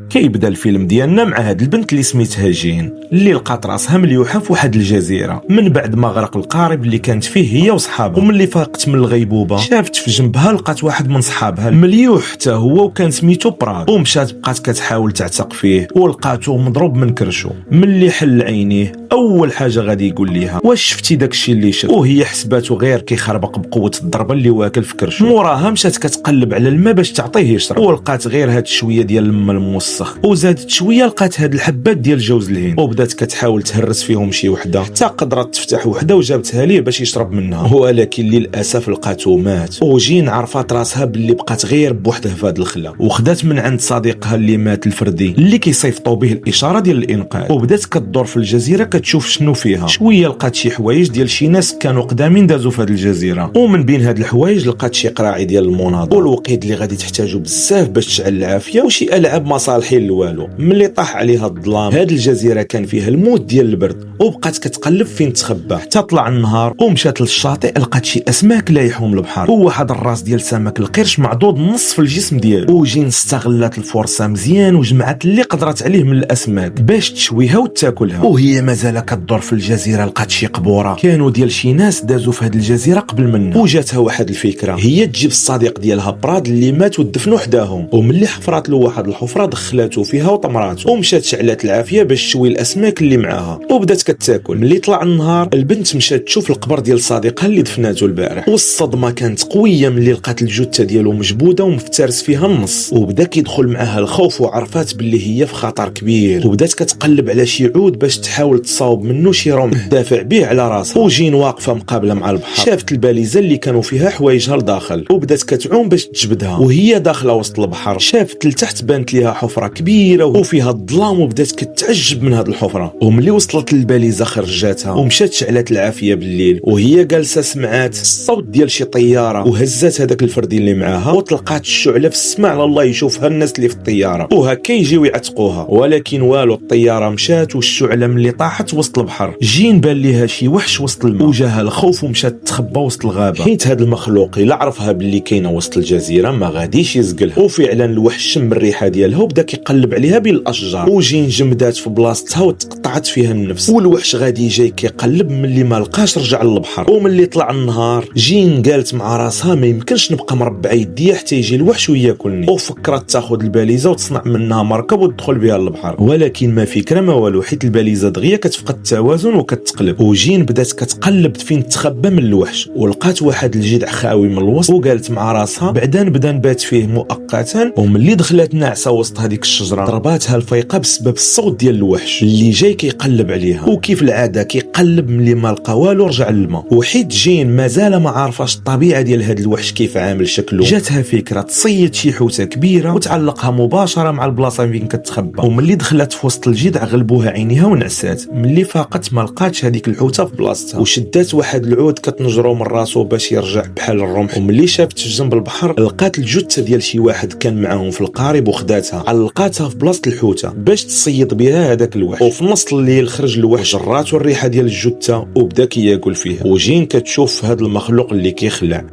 كيبدا الفيلم ديالنا مع هاد البنت اللي سميتها جين اللي لقات راسها مليوحه في واحد الجزيره من بعد ما غرق القارب اللي كانت فيه هي وصحابها. وملي فاقت من الغيبوبه شافت في جنبها لقات واحد من صحابها مليوح حتى هو وكان سميتو براغ، ومشات بقات كتحاول تعتق فيه ولقاتو مضروب من كرشو. ملي حل عينيه اول حاجه غادي يقول ليها واش شفتي داكشي اللي شفت، وهي حسباتو غير كيخربق بقوه الضربه اللي واكل في كرشو. موراها مشات كتقلب على الماء باش تعطيه يشرب ولقات غير هاد شويه ديال الماء الموسخ، وزادت شويه لقات هاد الحبات ديال جوز الهند وبدات كتحاول تهرس فيهم شي وحده حتى قدرت تفتح وحده وجابتها ليه باش يشرب منها، ولكن للاسف لقاتو مات. وجين عرفات راسها باللي بقات غير بوحدها في هاد الخلا، وخدات من عند صديقها اللي مات الفردي اللي كيصيفطوا به الاشاره ديال الانقاذ، وبدات كدور في الجزيره كتشوف شنو فيها. شويه لقات شي حوايج ديال شي ناس كانوا قدامين دازوا في هاد الجزيره، ومن بين هاد الحوايج لقات شي قراعي ديال المناضله والوقيد اللي غادي تحتاجو بزاف باش تشعل العافيه وشي العاب مصالحين لوالو. ملي طاح عليها الظلام هاد الجزيره كان فيها الموت ديال البرد، وبقات كتقلب فين تخبى حتى طلع النهار ومشات للشاطئ لقات شي اسماك لايحهم البحر وواحد الراس ديال سمك القرش معضوض نص في الجسم ديالو. وجين استغلت الفرصه مزيان وجمعت اللي قدرت عليه من الاسماك باش تشويها وتاكلها. وهي مازال كدور في الجزيره لقات شي قبوره كانوا ديال شي ناس دازوا في هاد الجزيره قبل منها، وجاتها واحد الفكره هي تجيب الصديق ديالها براد اللي مات ودفنوا حداهم. وملي حفرات له واحد الحفره دخلاتو فيها وطمراتو ومشات شعلات العافيه باش تشوي الاسماك اللي معاها وبدات كتاكل. ملي طلع النهار البنت مشات تشوف القبر ديال صديقها اللي دفناتو البارح، والصدمه كانت قويه ملي لقات الجثه ديالو مجبوده ومفترس فيها النص، وبدا كيدخل معاها الخوف وعرفات باللي هي في خطر كبير، وبدات كتقلب على شي عود باش تحاول تصاوب منه شي رمح دافع به على راسها. وجين واقفه مقابله مع البحر شافت الباليزه اللي كانوا فيها حوايجها لداخل وبدات كتعوم باش تجبدها، وهي داخله وسط البحر شافت لتحت بانت ليها حفره كبيره وفيها الظلام وبدات كتعجب من هاد الحفره. وملي وصلت للباليزه خرجاتها ومشات شعلت العافيه بالليل، وهي جالسه سمعات الصوت ديال شي طياره وهزات هذاك الفردي اللي معاها وطلقات الشعله في السماء على الله يشوفها الناس اللي في الطياره وهكا يجيو يعتقوها. ولكن والو، الطياره مشات والشعله ملي طاحت وسط البحر جين بان ليها شي وحش وسط الماء وجاها الخوف ومشات تخبى وسط الغابه، حيت هاد المخلوق الا عرفها باللي كاينه وسط الجزيره ما غاديش يزقلها. وفعلا الوحش شم الريحه ديالها وبدا كيقلب عليها بين الاشجار، وجين جمدات في بلاصتها وتقطعت فيها النفس. والوحش غادي جاي كيقلب ملي ما لقاش رجع للبحر. وملي طلع النهار جين قالت مع راسها ما يمكنش نبقى مربعه يديا حتى يجي الوحش وياكلني، وفكرت تاخذ الباليزه وتصنع منها مركب وتدخل بها للبحر. ولكن ما فكره ما والو، حيت الباليزه دغيا كتفقد التوازن وكتقلب. وجين بدات كتقلب فين تخبى من الوحش ولقات واحد الجذع خاوي من الوسط، وقالت مع راسها بعدا نبدا نبات فيه مؤقتا. وملي دخلت ناعسه وسط هذيك الشجره ضرباتها الفيقه بسبب الصوت ديال الوحش اللي جاي كيقلب عليها، وكيف العاده كيقلب ملي ما لقى والو رجع للما. وحيت جين مازال ما عارفاش الطبيعه ديال هذا الوحش كيف عامل شكله، جاتها فكره تصيد شي حوته كبيره وتعلقها مباشره مع البلاصه فين كتخبى. وملي دخلت في وسط الجذع غلبوها عينيها ونعسات. ملي فاقت ما لقاتش هذيك الحوته في بلاصتها، وشدات واحد العود كتنجرو من راسو باش يرجع بحال الرمح. وملي شافت في جنب البحر لقات الجثه ديال شي واحد كان معاهم في القارب وخداتها علقاتها في بلاصه الحوته باش تصيد بها هذاك الوحش. وفي نص الليل خرج الوحش جراتو الريحه ديال الجثه وبدا كياكل فيها. وجين كتشوف هذا المخلوق اللي كيخلع،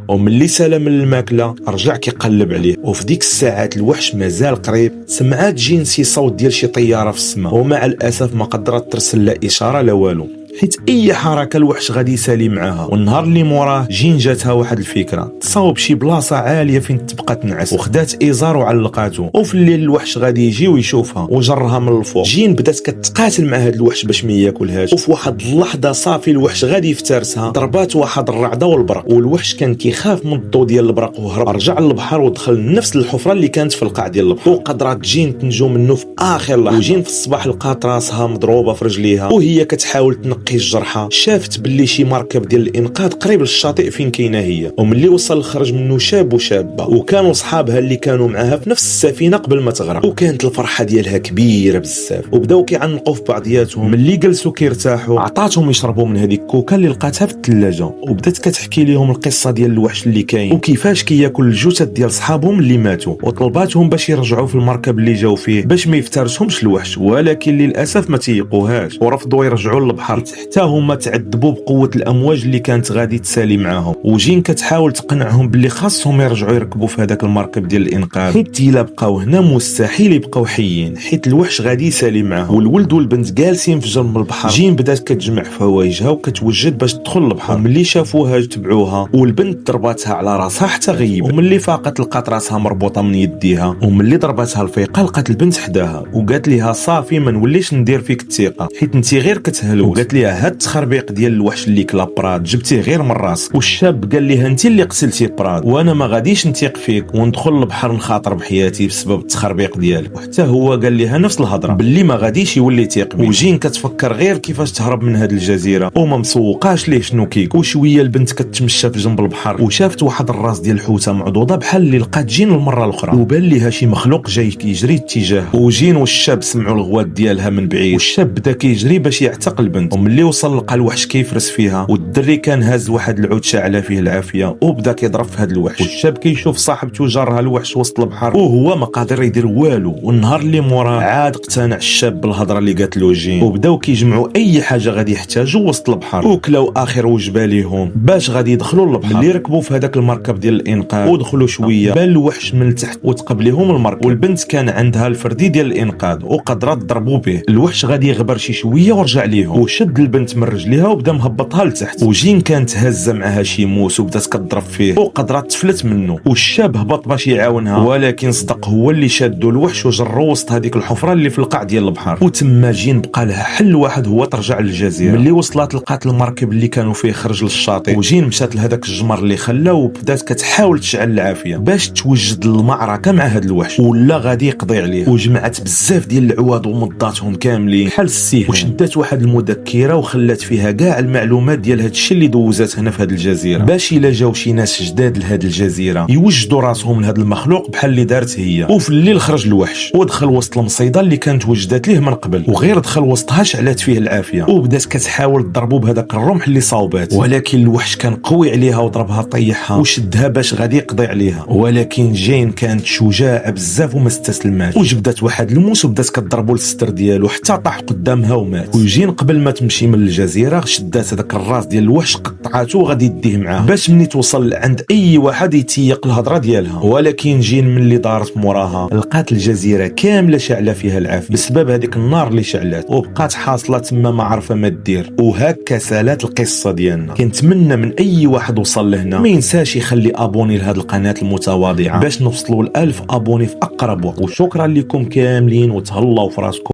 وملي سال من الماكله رجع كيقلب عليه. وفي ديك الساعات الوحش مازال قريب، سمعات جين شي صوت ديال شي طياره في السماء، ومع الاسف ما قدرت ترسل لا اشاره لا والو، حيت اي حركه الوحش غادي يسالي معاها. والنهار اللي موراه جين جاتها واحد الفكره تصاوب شي بلاصه عاليه فين تبقى تنعس، وخدات ازار وعلقاتو. وفي الليل الوحش غادي يجي ويشوفها وجرها من الفوق. جين بدات كتقاتل مع هذا الوحش باش ما ياكلهاش، وفي واحد اللحظه صافي الوحش غادي يفترسها ضربات واحد الرعده والبرق. والوحش كان كيخاف من الضوء ديال البرق وهرب رجع للبحر ودخل نفس الحفره اللي كانت في القاع ديال البحر. وقدرات جين تنجو منه في اخر لحظه. وجين في الصباح لقات راسها مضروبه في رجليها وهي كتحاول تنقي الجرحى. شافت باللي شي مركب ديال الانقاذ قريب للشاطئ فين كاينه هي. وملي وصل خرج منه شاب وشابه وكانوا صحابها اللي كانوا معاها في نفس السفينه قبل ما تغرق. وكانت الفرحه ديالها كبيره بزاف وبداو كيعنقوا في بعضياتهم. ملي جلسوا كيرتاحوا عطاتهم يشربوا من هذيك الكوكا اللي لقاتها في الثلاجه، وبدات كتحكي لهم القصه ديال الوحش اللي كاين وكيفاش كياكل الجثث ديال صحابهم اللي ماتوا، وطلباتهم باش يرجعوا في المركب اللي جاو فيه باش ما يفترسهمش الوحش. ولكن للاسف ما تيقوهاش ورفضوا يرجعوا للبحر حتى هما تعذبوا بقوه الامواج اللي كانت غادي تسالي معاهم. وجين كتحاول تقنعهم باللي خاصهم يرجعوا يركبوا في هذاك المركب ديال الانقاذ، حيت الا بقاو هنا مستحيل يبقاو حيين، حيت الوحش غادي يسالي معاهم. والولد والبنت جالسين في جنب البحر. جين بدات كتجمع حوايجها وكتوجد باش تدخل البحر. وملي شافوها تبعوها، والبنت ضرباتها على راسها حتى غيبت. وملي فاقت لقات راسها مربوطه من يديها. وملي ضرباتها الفيقه لقات البنت حداها وقالت ليها صافي ما نوليش ندير فيك الثقه، حيت انت غير كتهلوس. وقالت ليها هاد التخربيق ديال الوحش اللي كلا براد جبتيه غير من راسك. والشاب قال ليها انت اللي قتلتي براد وانا ما غاديش نثيق فيك وندخل البحر نخاطر بحياتي بسبب التخربيق ديالك. وحتى هو قال ليها نفس الهضره باللي ما غاديش يولي يثيق بيه. وجين كتفكر غير كيفاش تهرب من هاد الجزيره وما مسوقاش ليه شنو كيك. وشويه البنت كتمشى في جنب البحر وشافت واحد الراس ديال الحوته معضوضه بحال اللي لقات جين المره الاخرى، وبان ليها شي مخلوق جاي كيجري اتجاهها. وجين والشاب سمعوا الغوات ديالها من بعيد، والشاب بدا كيجري باش يعتق البنت. وملي وصل لقى الوحش كيفرس فيها، والدري كان هاز واحد العود شاعله فيه العافيه وبدا كيضرب في هذا الوحش. والشاب كيشوف صاحبته جارها الوحش وسط البحر وهو ما قادر يدير والو. والنهار اللي موراه عاد اقتنع الشاب بالهضره اللي قالت له جين، وبداو كيجمعوا اي حاجه غادي يحتاجوا وسط البحر، وكلاو اخر وجبه ليهم باش غادي يدخلوا للبحر. ملي ركبوا في هذاك المركب ديال الانقاذ ودخلوا شويه بان الوحش من تحت وتقبلهم المركب. والبنت كان عندها الفردي ديال الانقاذ وقدرت تضربوا به. الوحش غادي يغبر شي شويه ورجع ليهم وشد البنت من رجليها وبدا مهبطها لتحت. وجين كانت هازه معها شي موس وبدات كتضرب فيه وقدرت تفلت منه. والشاب هبط باش يعاونها، ولكن صدق هو اللي شادو الوحش وجرو وسط هذيك الحفره اللي في القاع ديال البحر. وتما جين بقى لها حل واحد هو ترجع للجزيره. ملي وصلت لقات المركب اللي كانوا فيه خرج للشاطئ. وجين مشات لهذاك الجمر اللي خلاه وبدات كتحاول تشعل العافيه باش توجد المعركه مع هذا الوحش ولا غادي يقضي عليه. وجمعت بزاف ديال العواد ومضاتهم كاملين بحال السيف، وشدات واحد المذكره وخلات فيها كاع المعلومات ديال هذا الشيء اللي دوزات هنا في هذه الجزيره، باش الا جاو شي ناس جداد لهذه الجزيره يوجدوا راسهم لهذا المخلوق بحال اللي دارت هي. وفي الليل خرج الوحش ودخل وسط المصيده اللي كانت وجدات ليه من قبل، وغير دخل وسطها شعلات فيه العافيه وبدات كتحاول تضربو بهذاك الرمح اللي صاوبات. ولكن الوحش كان قوي عليها وضربها طيحها وشدها باش غادي يقضي عليها. ولكن جين كانت شجاعه بزاف وما استسلماتش، وجبدت واحد الموس وبدات كضربو الستر ديالو حتى طاح قدامها ومات. وجين قبل ما تمشي من الجزيره شدات هذاك الراس ديال الوحش قطعاته وغادي يديه معاه باش مني توصل عند اي واحد يتيق الهضره ديالها. ولكن جين من اللي دارت موراها لقات الجزيره كامله شاعله فيها العافيه بسبب هذيك النار اللي شعلات، وبقات حاصله تما ما عارفه ما دير. وهكا سالات القصه ديالنا. كنتمنى من اي واحد وصل لهنا ما ينساش يخلي ابوني لهذه القناه المتواضعه باش نوصلوا ل1000 ابوني في اقرب وقت. وشكرا لكم كاملين وتهلاو في راسكم.